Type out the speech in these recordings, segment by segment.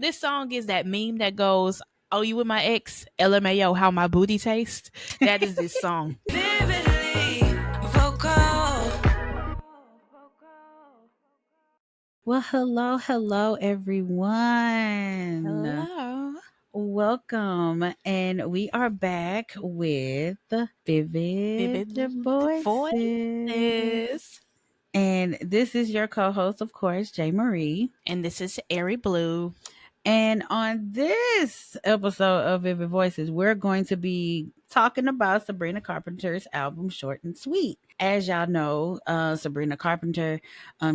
This song is that meme that goes, "Oh, you with my ex? LMAO, how my booty tastes." That is this song. Vividly vocal. Well, hello, everyone. Hello. Welcome. And we are back with Vivid Vivid Voices. voices. And this is your co host, of course, J. Marie. And this is Airy Blue. And on this episode of Vivid Voices, we're going to be talking about Sabrina Carpenter's album Short and Sweet. As y'all know, Sabrina Carpenter,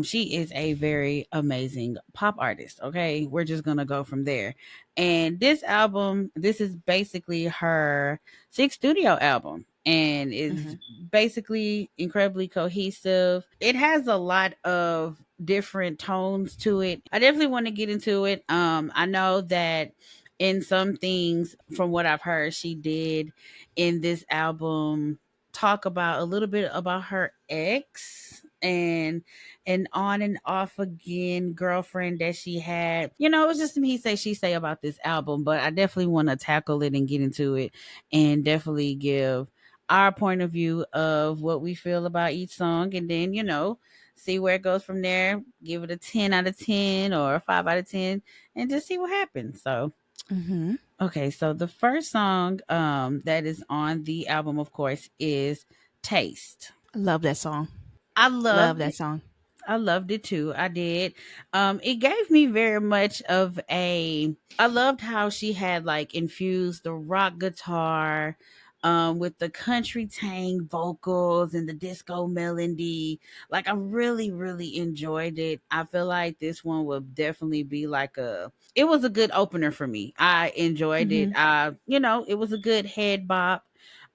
she is a very amazing pop artist. Okay, we're just gonna go from there. And this album, this is basically her sixth studio album, and it's basically incredibly cohesive. It has a lot of different tones to it. I definitely want to get into it. I know that in some things from what I've heard she did in this album talk about a little bit about her ex and an on and off again girlfriend that she had. You know, it was just some he say she say about this album, but I definitely want to tackle it and get into it and definitely give our point of view of what we feel about each song, and then see where it goes from there. Give it a 10 out of 10 or a 5 out of 10 and just see what happens. So okay, so the first song that is on the album, of course, is Taste. Love that song. I Love loved that it. song. I loved it too. I did. It gave me very much of a. I loved how she had like infused the rock guitar, with the country tang vocals and the disco melody. Like I really, really enjoyed it. I feel like this one will definitely be like a. It was a good opener for me. I enjoyed it. It was a good head bop.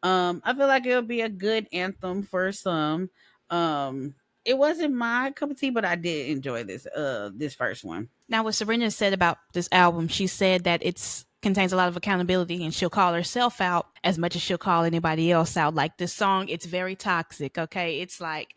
I feel like it'll be a good anthem for some. It wasn't my cup of tea, but I did enjoy this first one. Now, what Sabrina said about this album, she said that it's contains a lot of accountability and she'll call herself out as much as she'll call anybody else out. Like this song, it's very toxic, okay? It's like,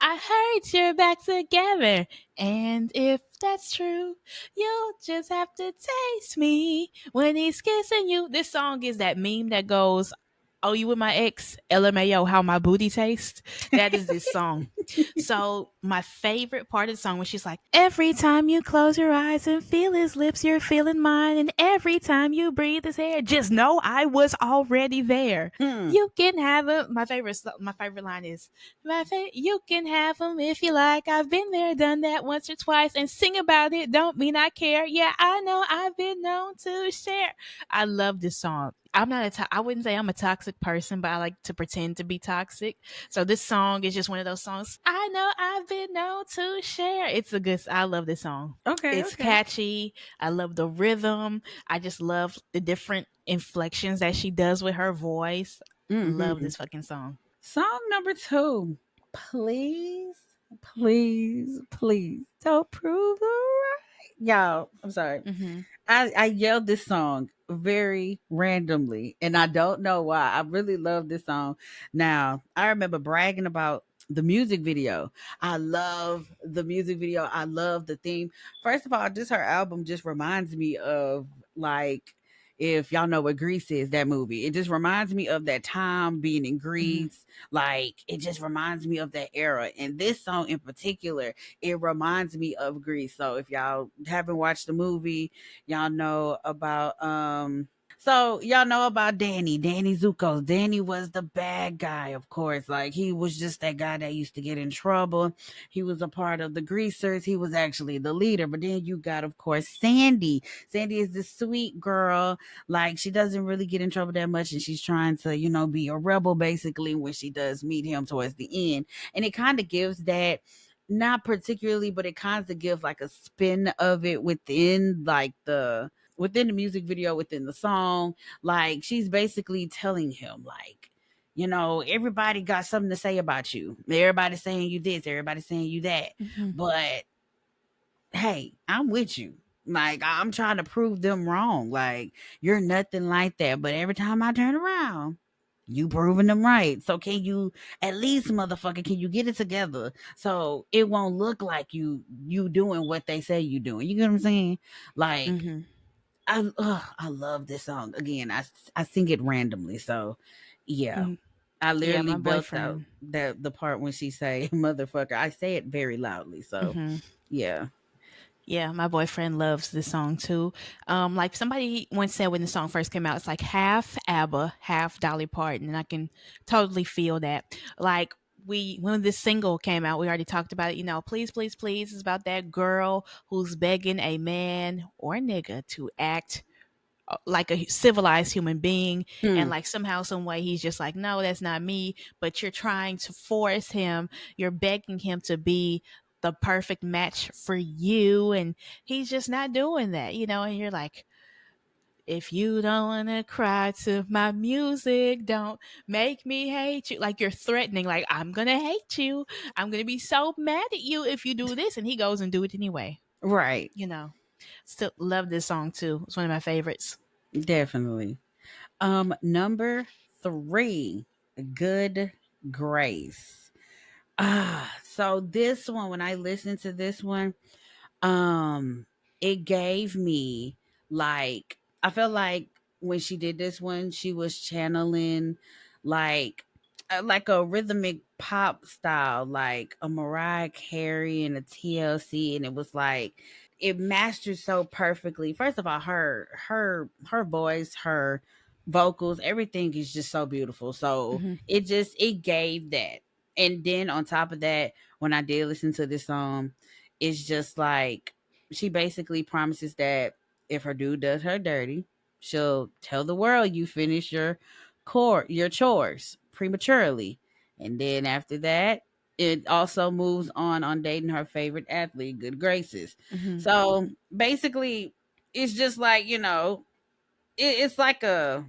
I heard you're back together. And if that's true, you'll just have to taste me when he's kissing you. This song is that meme that goes, "Oh, you with my ex? LMAO, how my booty tastes." That is this song. So my favorite part of the song when she's like, "Every time you close your eyes and feel his lips, you're feeling mine. And every time you breathe his hair, just know I was already there. You can have him." My favorite line is, "You can have him if you like. I've been there, done that once or twice, and sing about it. Don't mean I care. Yeah, I know I've been known to share." I love this song. I wouldn't say I'm a toxic person, but I like to pretend to be toxic. So this song is just one of those songs. I know I've been known to share. I love this song. Okay, It's catchy. I love the rhythm. I just love the different inflections that she does with her voice. Love this fucking song. Song number 2. Please, please don't prove the right. Y'all, I'm sorry. I yelled this song very randomly, and I don't know why. I really love this song. Now, I remember bragging about the music video. I love the music video. I love the theme. First of all, just her album just reminds me of like, if y'all know what Grease is, that movie. It just reminds me of that time being in Greece. Like, it just reminds me of that era. And this song in particular, it reminds me of Greece. So if y'all haven't watched the movie, y'all know about Danny Zuko. Danny was the bad guy, of course. Like, he was just that guy that used to get in trouble. He was a part of the greasers. He was actually the leader. But then you got, of course, Sandy. Sandy is this sweet girl. Like, she doesn't really get in trouble that much, and she's trying to, be a rebel basically when she does meet him towards the end. And it kind of gives that, not particularly, but it kind of gives like a spin of it within the music video, within the song. Like, she's basically telling him, like, everybody got something to say about you. Everybody's saying you this, everybody's saying you that. But hey, I'm with you. Like, I'm trying to prove them wrong. Like, you're nothing like that. But every time I turn around, You proving them right. So can you at least, motherfucker, can you get it together so it won't look like you doing what they say you doing? You get what I'm saying? Like Mm-hmm. I love this song. Again, I sing it randomly. So yeah. Mm-hmm. I Yeah, literally my belt out boyfriend. the part when she say motherfucker. I say it very loudly. So Mm-hmm. yeah. Yeah, my boyfriend loves this song too. Like somebody once said when the song first came out, it's like half ABBA, half Dolly Parton, and I can totally feel that. Like when this single came out, we already talked about it. You know, please, please, please, is about that girl who's begging a man or a nigga to act like a civilized human being, and Hmm. like somehow some way he's just like, no, that's not me, but you're trying to force him, you're begging him to be the perfect match for you, and he's just not doing that, you know. And you're like, if you don't want to cry to my music, don't make me hate you. Like you're threatening, like I'm gonna hate you, I'm gonna be so mad at you if you do this, and he goes and do it anyway, Right. you know. Still love this song too, it's one of my favorites. Definitely. Number 3, Good Grace. So this one, when I listened to this one, um, it gave me like, I felt like when she did this one, she was channeling like like a rhythmic pop style, like a Mariah Carey and a TLC, and it was like it mastered so perfectly. First of all, her voice, her vocals, everything is just so beautiful. So Hmm. it gave that. And then on top of that, when I did listen to this song, it's just like she basically promises that if her dude does her dirty, she'll tell the world you finished your chores prematurely. And then after that, it also moves on dating her favorite athlete, Good Graces. Hmm. So basically, it's just like, it's like a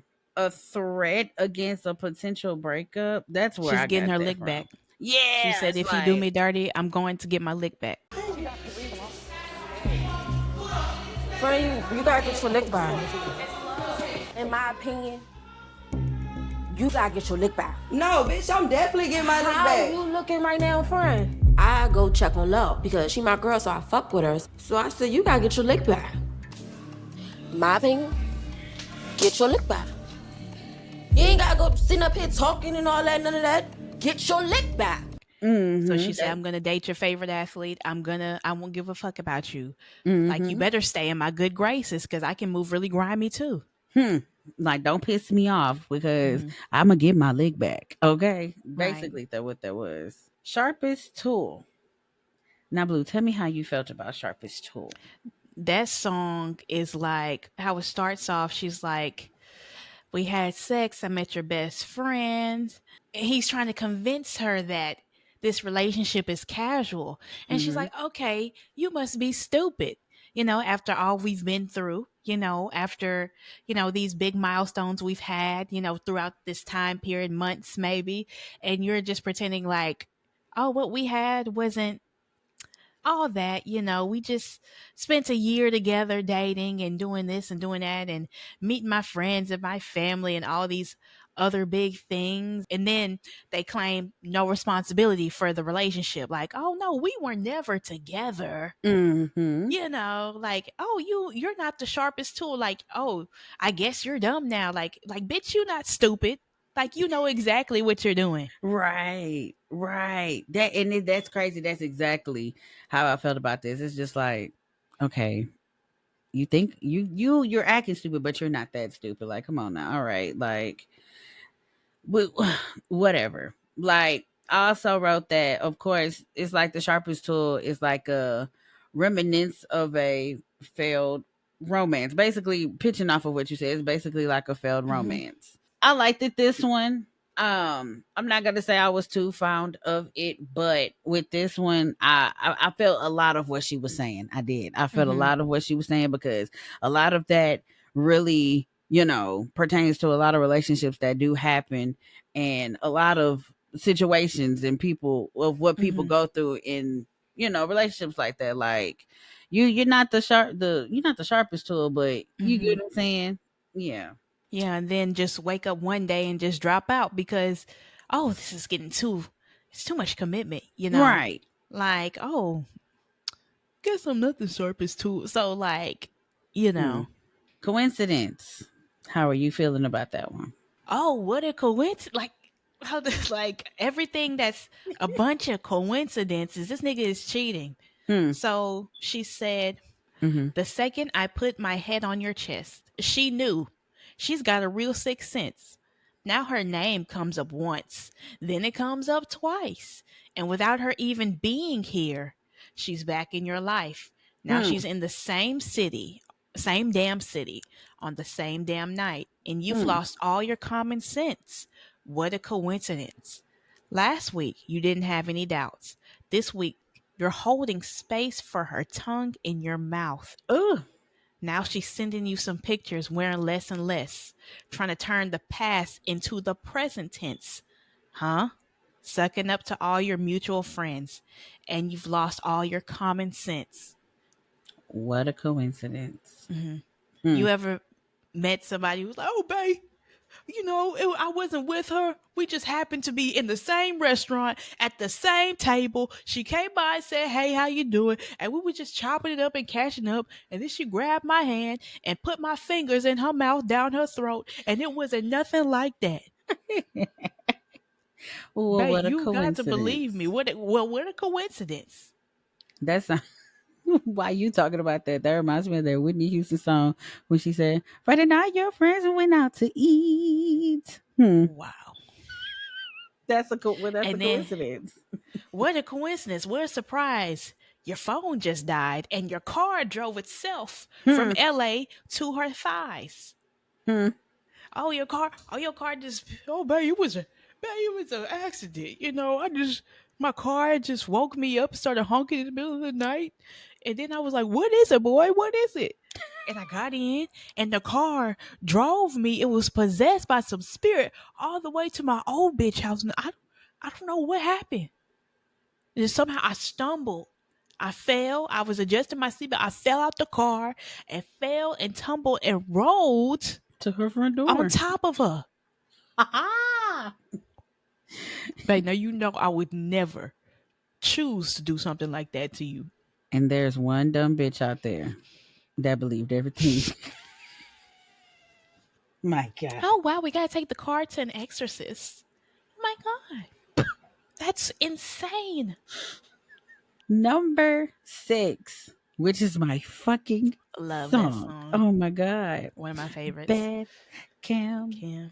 threat against a potential breakup. That's where She's I getting got her that lick from. back. She Yeah, said, it's if you do like me dirty, I'm going to get my lick back. Friend, you gotta get your lick back. In my opinion, you gotta get your lick back. No, bitch, I'm definitely getting my lick How back. you looking right now, friend? I go check on Love because she my girl, so I fuck with her. So I said, you gotta get your lick back. My opinion, get your lick back. You ain't gotta go sitting up here talking and all that, none of that. Get your lick back. So she said, that, I'm going to date your favorite athlete. I won't give a fuck about you. Like, you mm-hmm. better stay in my good graces because I can move really grimy too. Hmm. Like, don't piss me off because Hmm. I'm gonna get my leg back. Okay, Right. basically that what that was. Sharpest tool. Now, Blue, tell me how you felt about Sharpest tool. That song is like how it starts off. She's like, we had sex. I met your best friend. And he's trying to convince her that this relationship is casual. And she's Mm-hmm. like, okay, you must be stupid. You know, after all we've been through, you know, after, you know, these big milestones we've had, you know, throughout this time period, months maybe. And you're just pretending like, oh, what we had wasn't all that, you know. We just spent a year together dating and doing this and doing that and meeting my friends and my family and all these other big things. And then they claim no responsibility for the relationship. Like, oh no, we were never together. Mm-hmm. You know, like, oh, you're not the sharpest tool. Like, oh, I guess you're dumb now. Like bitch, you not stupid. Like, you know exactly what you're doing. Right, right. That's crazy. That's exactly how I felt about this. It's just like, okay, you think you're acting stupid, but you're not that stupid. Like, come on now. All right, like, whatever. Like, I also wrote that, of course, it's like the sharpest tool is like a remnants of a failed romance. Basically, pitching off of what you said, it's basically like a failed Hmm. romance. I liked it this one. I'm not gonna say I was too fond of it, but with this one, I felt a lot of what she was saying. I did. I felt a Hmm. lot of what she was saying because a lot of that really, pertains to a lot of relationships that do happen and a lot of situations and people of what people Hmm. go through in relationships like that. Like you're not the sharpest tool, but you get Hmm. what I'm saying. Yeah. Yeah, and then just wake up one day and just drop out because, oh, this is getting it's too much commitment, you know? Right. Like, oh, guess I'm nothing sharp as too. So, like, you Hmm. know, Coincidence. How are you feeling about that one? oh, what a coincidence. Like, how this, like, everything that's a bunch of coincidences. This nigga is cheating. Hmm. So she said, Mm-hmm. the second I put my head on your chest, she knew. She's got a real sixth sense. Now her name comes up once, then it comes up twice. And without her even being here, she's back in your life. Now Hmm. she's in the same city, same damn city, on the same damn night. And you've Hmm. lost all your common sense. What a coincidence. Last week, you didn't have any doubts. This week, you're holding space for her tongue in your mouth. Ooh. Now she's sending you some pictures wearing less and less, trying to turn the past into the present tense. Huh? Sucking up to all your mutual friends, and you've lost all your common sense. What a coincidence. Hmm. Hmm. You ever met somebody who's like, oh, babe, I wasn't with her. We just happened to be in the same restaurant at the same table. She came by and said, "Hey, how you doing?" And we were just chopping it up and catching up. And then she grabbed my hand and put my fingers in her mouth down her throat. And it wasn't nothing like that. Well, Babe, what a you got to believe me. coincidence. What a coincidence. That's not, why you talking about that. That reminds me of that Whitney Houston song when she said, "Friday night, your friends went out to eat." Hmm. Wow. That's a And then, coincidence. what a coincidence. What a surprise. Your phone just died and your car drove itself from Hmm. LA to her thighs. Hmm. Oh your car just, oh babe, it was an accident. My car just woke me up, started honking in the middle of the night. And then I was like, what is it, boy? What is it? And I got in and the car drove me. It was possessed by some spirit all the way to my old bitch house. And I don't know what happened. And somehow I stumbled. I fell. I was adjusting my seatbelt. I fell out the car and fell and tumbled and rolled To her front on door. top of her. Ha Babe, now you know I would never choose to do something like that to you. And there's one dumb bitch out there that believed everything. My God. Oh wow, we gotta take the car to an exorcist. Oh my god. That's insane. Number 6, which is my fucking Love that song. song. Oh my God. One of my favorites. Bad Cam. Kim.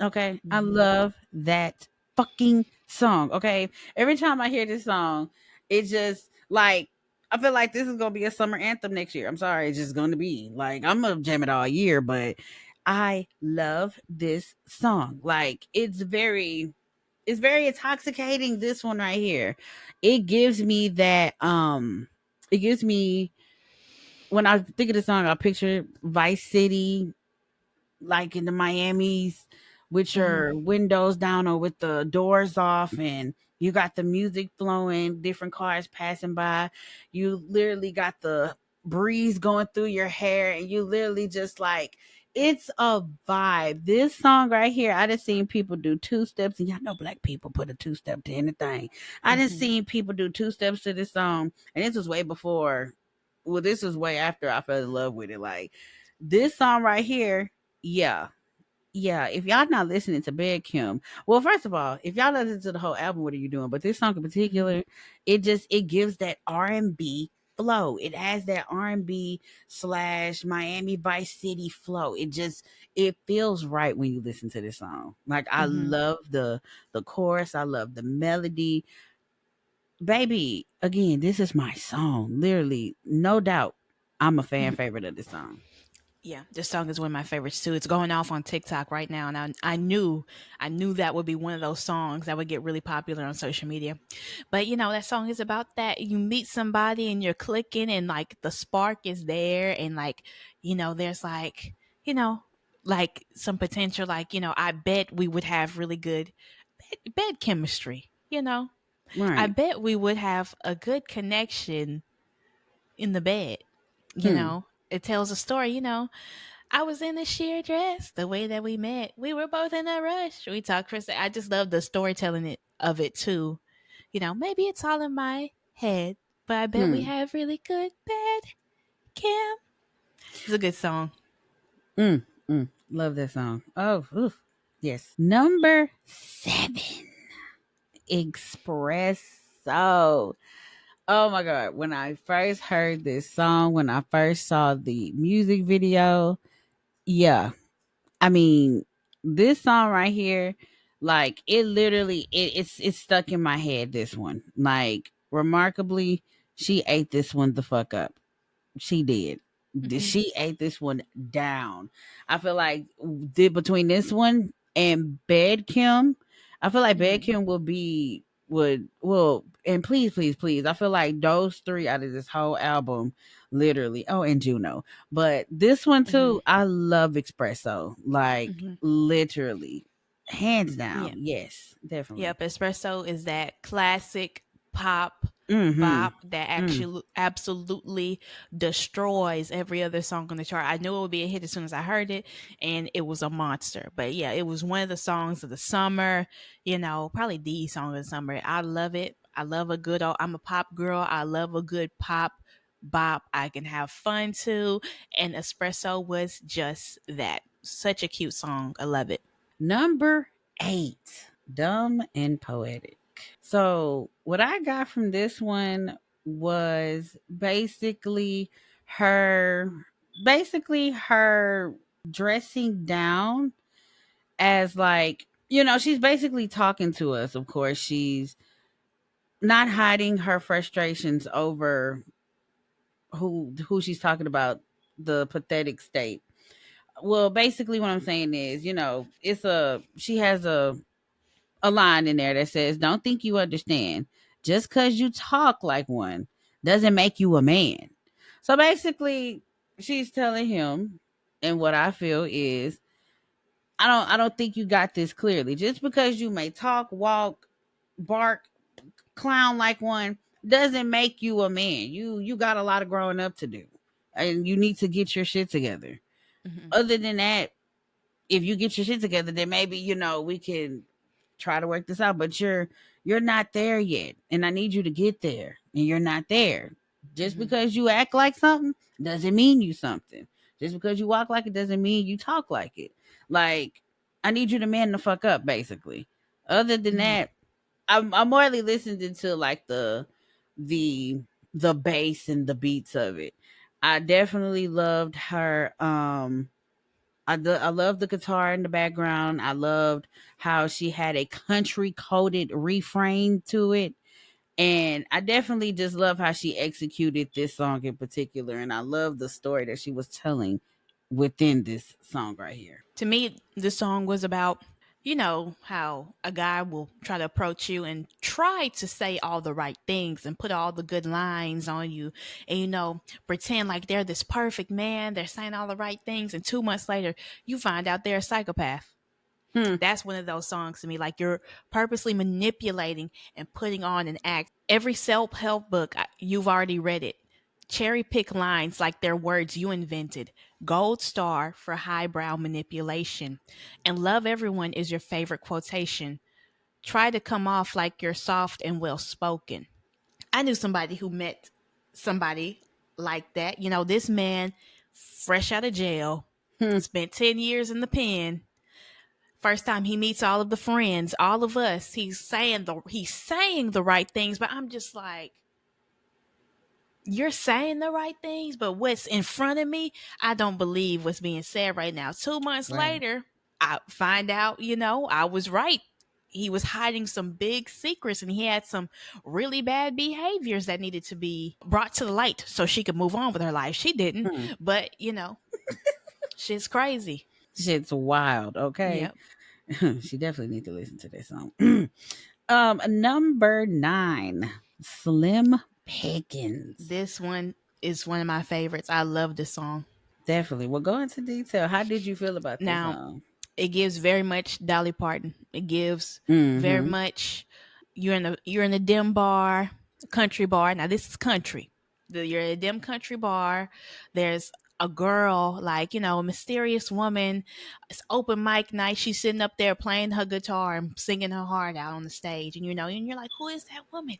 Okay, I Mhm. love that fucking song. Okay, every time I hear this song, it just like I feel like this is gonna be a summer anthem next year. I'm sorry, it's just gonna be like I'm gonna jam it all year, but I love this song. Like it's very intoxicating. This one right here, it gives me that it gives me when I think of the song, I picture Vice City, like in the Miami's, with Mhm. your windows down or with the doors off, and you got the music flowing, different cars passing by. You literally got the breeze going through your hair, and you literally just like it's a vibe. This song right here, I done seen people do two steps, and y'all know black people put a two step to anything. I done Mhm. seen people do two steps to this song, and this was way before. Well, this was way after I fell in love with it. Like this song right here, yeah. Yeah, if y'all not listening to Bed Kim, well, first of all, if y'all listen to the whole album, what are you doing? But this song in Mhm. particular, it gives that R&B flow. It has that R&B slash Miami Vice City flow. It feels right when you listen to this song. Like I Mhm. love the chorus, I love the melody. Baby, again, this is my song. Literally, no doubt. I'm a fan Mhm. favorite of this song. Yeah, this song is one of my favorites too. It's going off on TikTok right now, and I knew that would be one of those songs that would get really popular on social media. But that song is about that you meet somebody and you're clicking, and like the spark is there, and like there's like you know like some potential, like I bet we would have really good bed chemistry. I Right. bet we would have a good connection in the bed. Hmm. It tells a story, I was in a sheer dress. The way that we met, we were both in a rush. We talked for. I just love the storytelling of it too. Maybe it's all in my head, but I bet we Hmm. have really good bed, Kim. It's a good song. Mm. Mm. Love that song. Oh, oof. Yes. Number 7, Espresso. Oh my God. When I first heard this song, when I first saw the music video, yeah. I mean, this song right here, like it literally it's stuck in my head, this one. Like remarkably, she ate this one the fuck up. She did. Hmm. She ate this one down. I feel like between this one and Bed Kim, I feel like Bed Hmm. Kim will be would well and please, please, please. I feel like those three out of this whole album, literally. Oh, and Juno, but this one Hmm. too. I love Espresso. Like Hmm. literally, hands down. Yeah. Yes, definitely. Yep. Espresso is that classic pop Mm-hmm. bop that Mm. actually absolutely destroys every other song on the chart. I knew it would be a hit as soon as I heard it, and it was a monster. But yeah, it was one of the songs of the summer. Probably the song of the summer. I love it. I love a good. I'm a pop girl. I love a good pop bop. I can have fun too, and Espresso was just that. Such a cute song. I love it. Number 8, Dumb and Poetic. So, what I got from this one was her basically her dressing down as like, she's basically talking to us. Of course, she's not hiding her frustrations over who she's talking about, the pathetic state. Well, basically what I'm saying is, she has a line in there that says, "Don't think you understand. Just because you talk like one doesn't make you a man." So basically, she's telling him, and what I feel is, I don't think you got this clearly. Just because you may talk, walk, bark, clown like one doesn't make you a man. You got a lot of growing up to do, and you need to get your shit together. Hmm. Other than that, if you get your shit together, then maybe we can try to work this out. But you're not there yet, and I need you to get there, and you're not there. Just Hmm. because you act like something doesn't mean you something. Just because you walk like it doesn't mean you talk like it. Like, I need you to man the fuck up, basically. Other than Hmm. that, I'm morely listening to like the the bass and the beats of it. I definitely loved her. I love the guitar in the background. I loved how she had a country coded refrain to it. And I definitely just love how she executed this song in particular. And I love the story that she was telling within this song right here. To me, this song was about, how a guy will try to approach you and try to say all the right things and put all the good lines on you and, pretend like they're this perfect man. They're saying all the right things. And 2 months later, you find out they're a psychopath. Hmm. That's one of those songs to me. Like you're purposely manipulating and putting on an act. Every self help book, you've already read it. Cherry pick lines like they're words you invented. Gold star for highbrow manipulation. And love everyone is your favorite quotation. Try to come off like you're soft and well spoken. I knew somebody who met somebody like that. This man, fresh out of jail, Hmm. spent 10 years in the pen. First time he meets all of the friends, all of us, he's saying the right things, but I'm just like, you're saying the right things, but what's in front of me, I don't believe what's being said right now. 2 months Right. later, I find out, I was right. He was hiding some big secrets and he had some really bad behaviors that needed to be brought to the light so she could move on with her life. She didn't, Hmm. but shit's crazy. Shit's wild, okay? Yep. She definitely need to listen to this song. Number 9, Slim Pickens. This one is one of my favorites. I love this song. Definitely. Well, go into detail. How did you feel about this Now, song? it gives very much Dolly Parton. It gives very Mm-hmm. much you're in a dim bar, country bar. Now this is country. You're at a dim country bar. There's a girl, like, a mysterious woman. It's open mic night. She's sitting up there playing her guitar and singing her heart out on the stage. And you're like, who is that woman?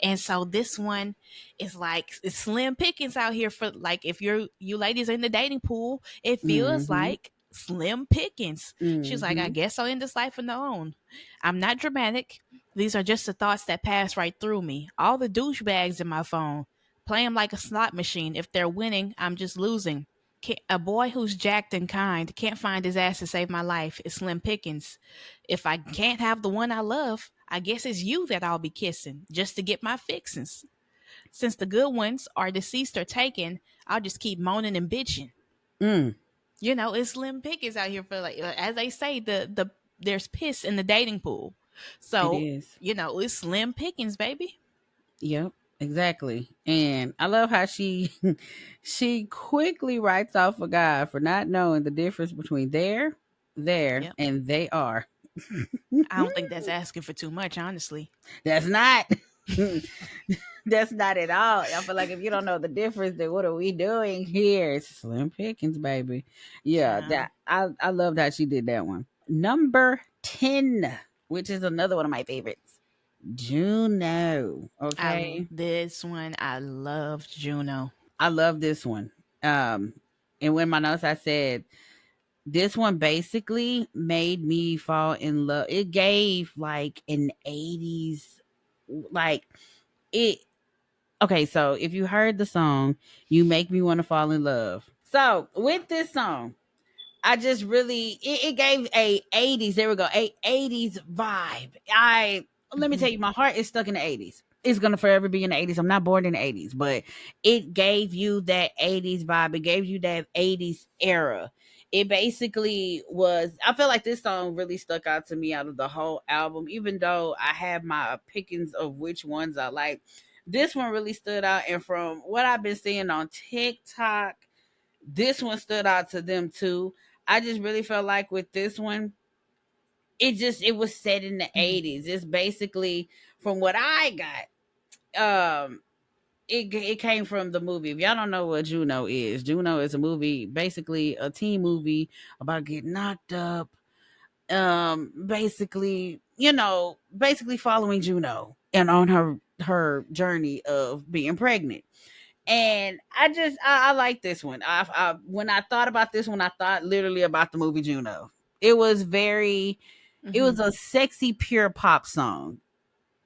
And so this one is like, it's slim pickings out here for, like, if you ladies are in the dating pool, it feels Mm-hmm. like slim pickings. She's like, I Mm-hmm. guess I'll end this life alone. I'm not dramatic. These are just the thoughts that pass right through me. All the douchebags in my phone. Play them like a slot machine. If they're winning, I'm just losing. A boy who's jacked and kind can't find his ass to save my life. It's slim pickings. If I can't have the one I love, I guess it's you that I'll be kissing just to get my fixings. Since the good ones are deceased or taken, I'll just keep moaning and bitching. Mm. It's slim pickings out here for, like, as they say, there's piss in the dating pool. It So, is. it's slim pickings, baby. Yep, exactly. And I love how she she quickly writes off a guy for not knowing the difference between there, Yep. and they are. I don't think that's asking for too much, honestly. That's not. That's not at all. I feel like if you don't know the difference, then what are we doing here? It's slim pickings, baby. Yeah, Child. I loved how she did that one. Number 10, which is another one of my favorites. Juno. Okay. This one, I loved Juno. I love this one. Um, and when my notes I said this one basically made me fall in love. It gave like an 80s, like it. Okay, so if you heard the song, You Make Me Want to Fall in Love. So with this song, I just really it gave a 80s. There we go, a 80s vibe. Let me Mhm. tell you, my heart is stuck in the 80s. It's gonna forever be in the 80s. I'm not born in the 80s, but it gave you that 80s vibe. It gave you that 80s era. It basically was. I feel like this song really stuck out to me out of the whole album, even though I have my pickings of which ones I like. This one really stood out, and from what I've been seeing on TikTok, this one stood out to them too. I just really felt like with this one, it was set in the Mhm. 80s. It's basically from what I got. It came from the movie. If y'all don't know what Juno is a movie, basically a teen movie about getting knocked up. Basically, basically following Juno and on her journey of being pregnant. And I like this one. When I thought about this one, I thought literally about the movie Juno. It was very, it Mhm. was a sexy, pure pop song.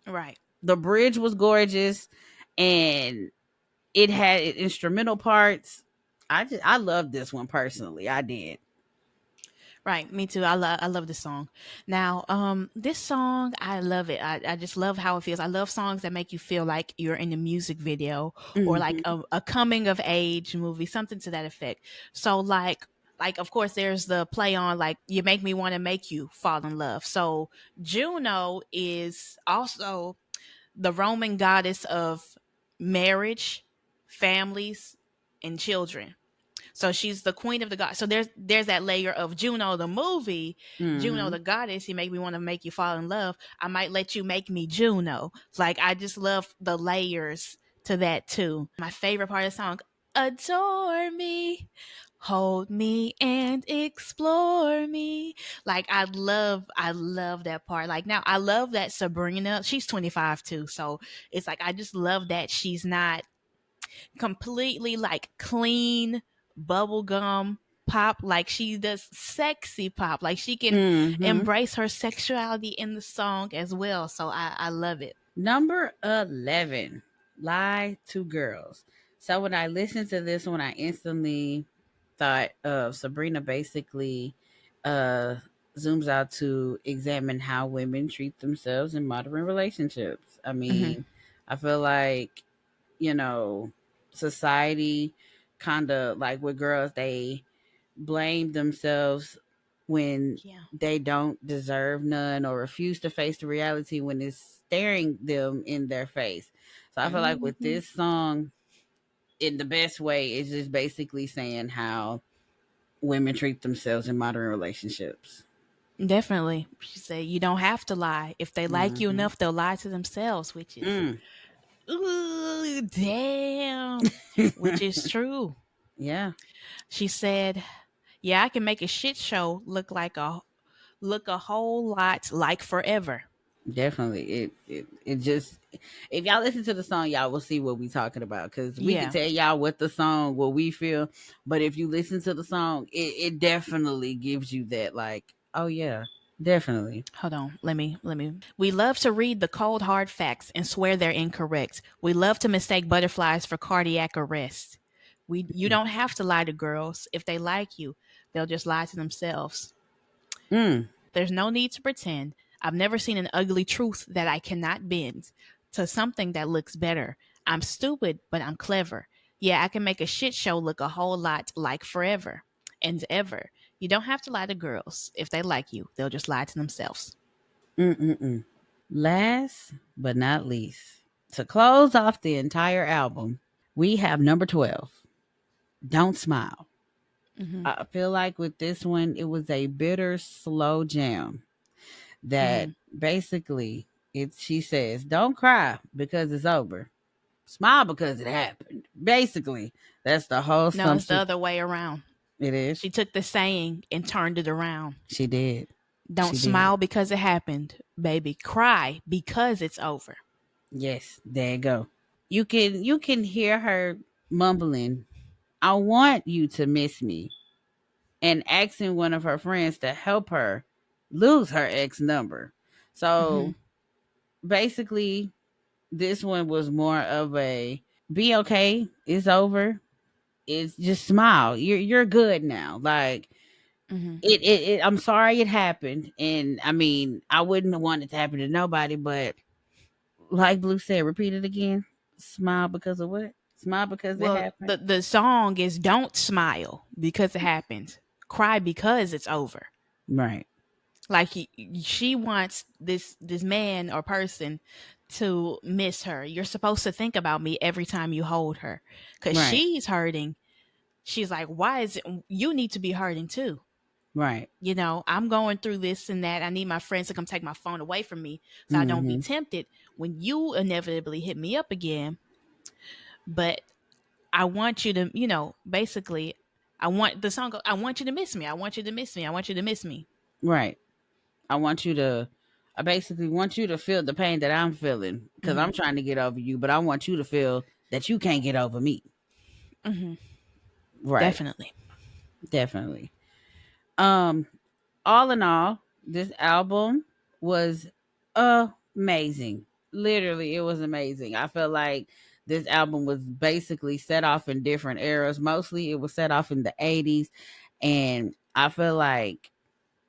Right. The bridge was gorgeous, and it had instrumental parts. I love this one personally. I did. Right. Me too. I love this song. Now, this song, I love it. I just love how it feels. I love songs that make you feel like you're in a music video or like Hmm. a coming of age movie, something to that effect. So like of course there's the play on, like, you make me want to make you fall in love. So Juno is also the Roman goddess of marriage, families, and children. So she's the queen of the god. So there's that layer of Juno the movie, Juno Hmm. the goddess. You make me want to make you fall in love. I might let you make me Juno. It's like, I just love the layers to that too. My favorite part of the song, adore me, hold me and explore me. Like, I love that part. Like, now I love that Sabrina, she's 25 too. So it's like, I just love that she's not completely like clean bubblegum pop. Like, she does sexy pop. Like, she can Hmm. embrace her sexuality in the song as well. So I love it. Number 11, Lie to Girls. So when I listened to this one, I instantly thought of Sabrina basically uh, zooms out to examine how women treat themselves in modern relationships. I Hmm. mean, I feel like, you know, society kind of like with girls, they blame themselves when Yeah. they don't deserve none or refuse to face the reality when it's staring them in their face. So I feel like with Hmm. this song, in the best way, is just basically saying how women treat themselves in modern relationships. Definitely. She said, you don't have to lie. If they like you Hmm. enough, they'll lie to themselves, which is Mm. Ooh, damn. Which is true. Yeah, She said, "Yeah, I can make a shit show look a whole lot like forever." definitely. It just, if y'all listen to the song, y'all will see what we talking about. Because we can Yeah. tell y'all what we feel, but if you listen to the song, it definitely gives you that, like, oh yeah, definitely. Hold on. Let me. We love to read the cold hard facts and swear they're incorrect. We love to mistake butterflies for cardiac arrest. You don't have to lie to girls. If they like you, they'll just lie to themselves. Mm, There's no need to pretend. I've never seen an ugly truth that I cannot bend to something that looks better. I'm stupid, but I'm clever. Yeah, I can make a shit show look a whole lot like forever and ever. You don't have to lie to girls. If they like you, they'll just lie to themselves. mm. Last but not least, to close off the entire album, we have number 12, Don't Smile. Hmm. I feel like with this one, it was a bitter, slow jam that Hmm. basically she says, don't cry because it's over. Smile because it happened. Basically, that's the whole No, it's the assumption. other way around. It is. She took the saying and turned it around. She did. Don't She did. smile because it happened, baby. Cry because it's over. Yes, there you go. You can hear her mumbling, I want you to miss me, and asking one of her friends to help her lose her ex number. Hmm. So basically, this one was more of a be okay, it's over. It's just smile. You're good now. Like Hmm. I'm sorry it happened. And I mean, I wouldn't want it to happen to nobody, but like Blue said, repeat it again. Smile because of what? Smile because it Well, happened. the song is "Don't Smile" because it happened. Cry because it's over. Right. Like she wants this man or person to miss her. You're supposed to think about me every time you hold her, because Right. she's hurting. She's like, why is it you need to be hurting too? Right. I'm going through this and that. I need my friends to come take my phone away from me so I don't be Mm-hmm. tempted when you inevitably hit me up again. But I want you to, basically, I want the song. I want you to miss me. I want you to miss me. I want you to miss me. Right. I want you to I basically want you to feel the pain that I'm feeling because Hmm. I'm trying to get over you, but I want you to feel that you can't get over me. Hmm. Right. Definitely. Definitely. Um all in all, this album was amazing. Literally, it was amazing. I feel like this album was basically set off in different eras. Mostly it was set off in the 80s. And I feel like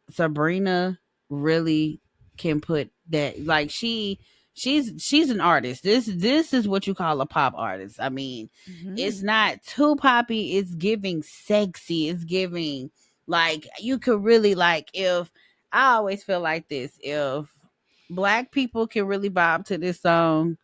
Sabrina really can put that, like she's an artist. This is what you call a pop artist. I mean, Hmm. it's not too poppy, it's giving sexy, it's giving like you could really like if I always feel like this, if black people can really vibe to this song,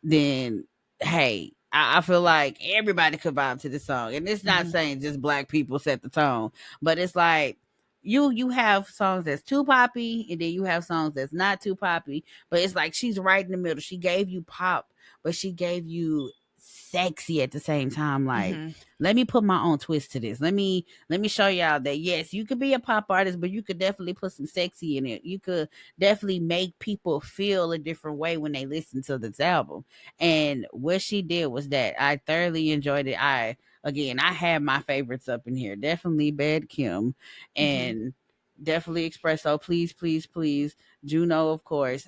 then hey, I feel like everybody could vibe to this song. And it's not Hmm. saying just black people set the tone, but it's like you have songs that's too poppy, and then you have songs that's not too poppy. But it's like she's right in the middle. She gave you pop, but she gave you sexy at the same time. Like, Hmm. let me put my own twist to this. Let me show y'all that yes, you could be a pop artist, but you could definitely put some sexy in it. You could definitely make people feel a different way when they listen to this album. And what she did was that I thoroughly enjoyed it. I had my favorites up in here. Definitely Bad Kim Hmm. and definitely Espresso. Please, please, please. Juno, of course.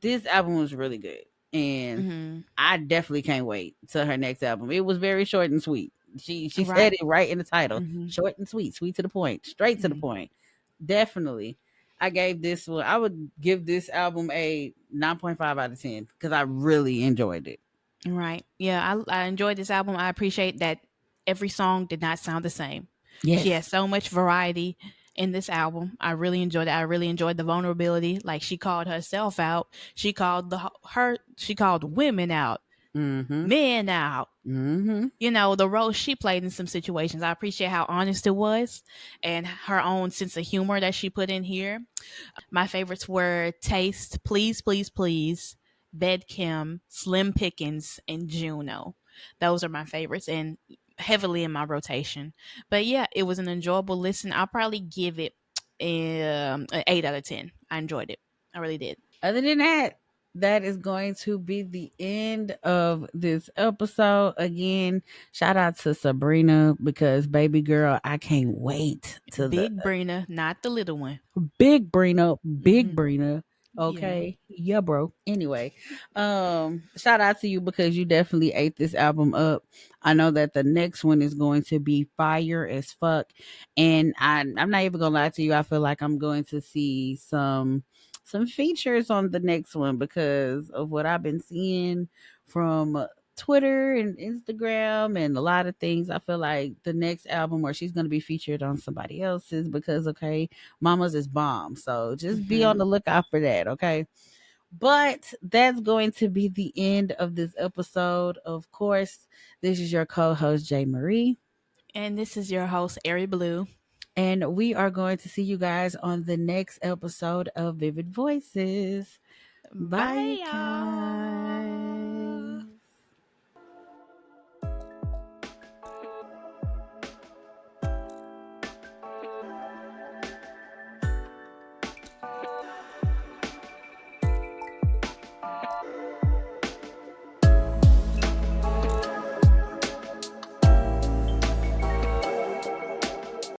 This album was really good. And Hmm. I definitely can't wait to her next album. It was very short and sweet. She said Right. it right in the title. Hmm. Short and sweet, sweet to the point, straight to the Hmm. point. Definitely. I gave this one, I would give this album a 9.5 out of 10 because I really enjoyed it. Right. Yeah, I enjoyed this album. I appreciate that every song did not sound the same. She Yes. has so much variety in this album. I really enjoyed it. I really enjoyed the vulnerability. Like she called herself out. She called she called women out, Mm-hmm. men out. Mm-hmm. The role she played in some situations. I appreciate how honest it was and her own sense of humor that she put in here. My favorites were Taste, Please, Please, Please, Bedkim, Slim Pickens, and Juno. Those are my favorites and heavily in my rotation. But yeah, it was an enjoyable listen. I'll probably give it an 8 out of 10. I enjoyed it. I really did. Other than that, that is going to be the end of this episode. Again, shout out to Sabrina because baby girl, I can't wait to the Big Brina, not the little one. big Brina, big Mhm. Brina. Yeah. Okay. Yeah, bro. Anyway, shout out to you because you definitely ate this album up. I know that the next one is going to be fire as fuck. And I'm not even gonna lie to you. I feel like I'm going to see some features on the next one because of what I've been seeing from Twitter and Instagram and a lot of things. I feel like the next album where she's going to be featured on somebody else's because, okay, Mama's is bomb. So just be on Mhm. the lookout for that, okay? But that's going to be the end of this episode. Of course, this is your co host, Jay Marie. And this is your host, Airy Blue. And we are going to see you guys on the next episode of Vivid Voices. Bye, Bye, y'all. guys.